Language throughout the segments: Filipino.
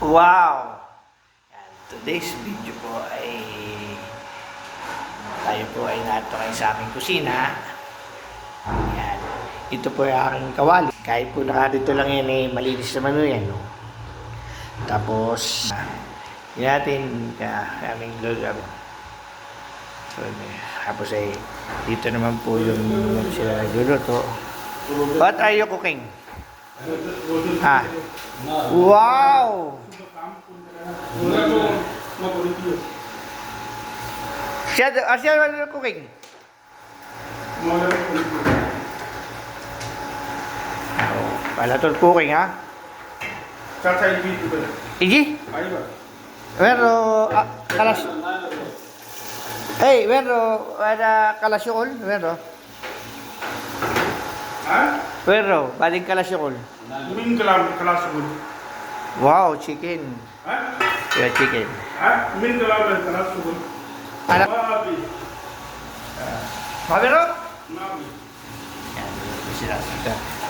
Wow! Yan, today's video po ay tayo po ay natuloy sa aking kusina. Yan. Ito po ay aking kawali. Kahit po nakarito lang yan eh, malinis naman po yan. No? Tapos, yun natin aming gagawin. So, tapos ay dito naman po yung sila nagluluto. What are you cooking? Ah. Wow! Siya ano cooking? Palatol cooking ha? Iji? Pero kalas. Hey, pero ada kalasyol, pero. Ha? Pero baling kalasyol. Min kalasyol. Wow, chicken. Ha? Yeah, chicken. Ha? Min kalasyol. Anak. Mabi. Mabiro? Mabi. Yan, sila.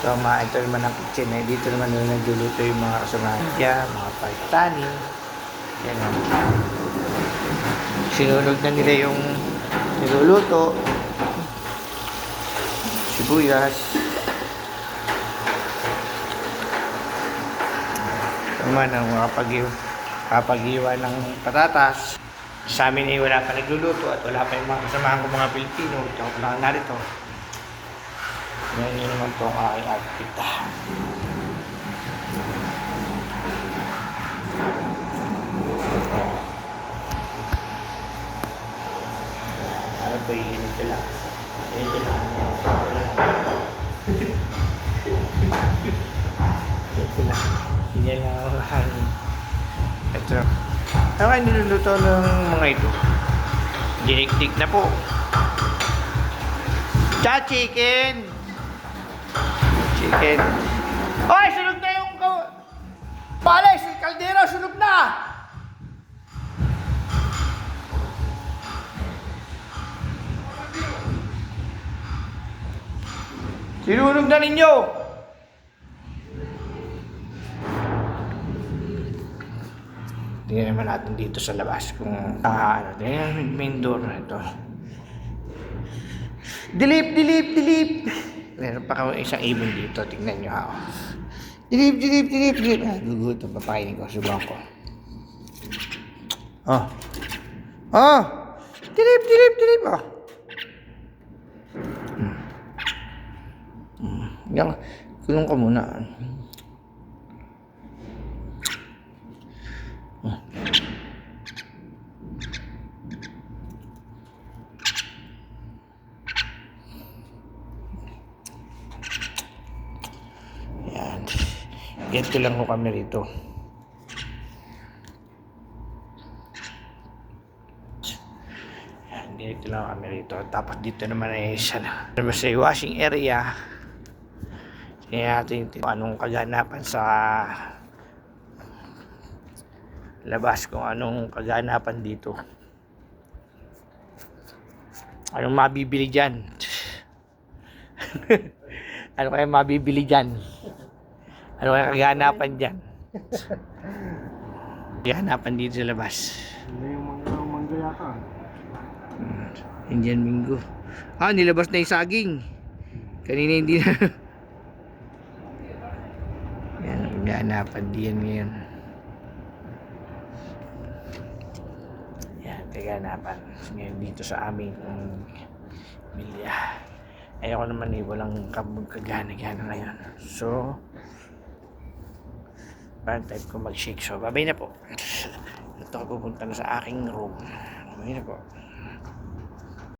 So, ito naman ang kitchen. Dito naman yung nagluluto yung mga kasamahan dyan, mga paitani. Yan o. Sinulog na nila yung niluluto. Sibuyas. Ito naman ang kapagiwa ng patatas. Sa amin ay wala pa nagluluto at wala pa yung mga kasamahan ko mga Pilipino. Ito ako lang narito. Ngayon naman po ang aking outfit. Ano po yung hinito lang? Hinito lang. Hinito lang. Hinyan lang ang hangin. Ito. Ano kayo niluluto ng mga ito? Dinikdik na po. Chicken! Chicken. Oy, sunog na yung palay! Si kaldero, sunog na! Sinunog na ninyo! Tingnan naman natin dito sa labas kung ano. Tingnan naman main door na ito. Dilip! Meron pa kami isang ibon dito. Tingnan nyo ako. Dilip! Gugutom, papainin ko. Subukan ko. Oh! Dilip! Oh. Yan. Kulong ka muna. Yan. Ganito lang ko kami rito. Yan. Ganito lang kami rito. Tapos dito naman ay isa na. Sa washing area. Tingnan natin anong kaganapan sa labas. Kung anong kaganapan dito. Anong mabibili dyan? Ano kaya mabibili dyan? Ano kaya kaganapan dyan? Kaganapan dito sa labas. Yung mga mangga yata. Indian Mingo. Nilabas na yung saging. Kanina hindi na. Yan, kaganapan diyan ngayon. Yan, kaganapan. Ngayon dito sa aming milya. Ayoko naman walang kagana-gana ngayon. So, parang type ko mag-shake. So, babay na po. Ito ako pupunta na sa aking room. Babay na po.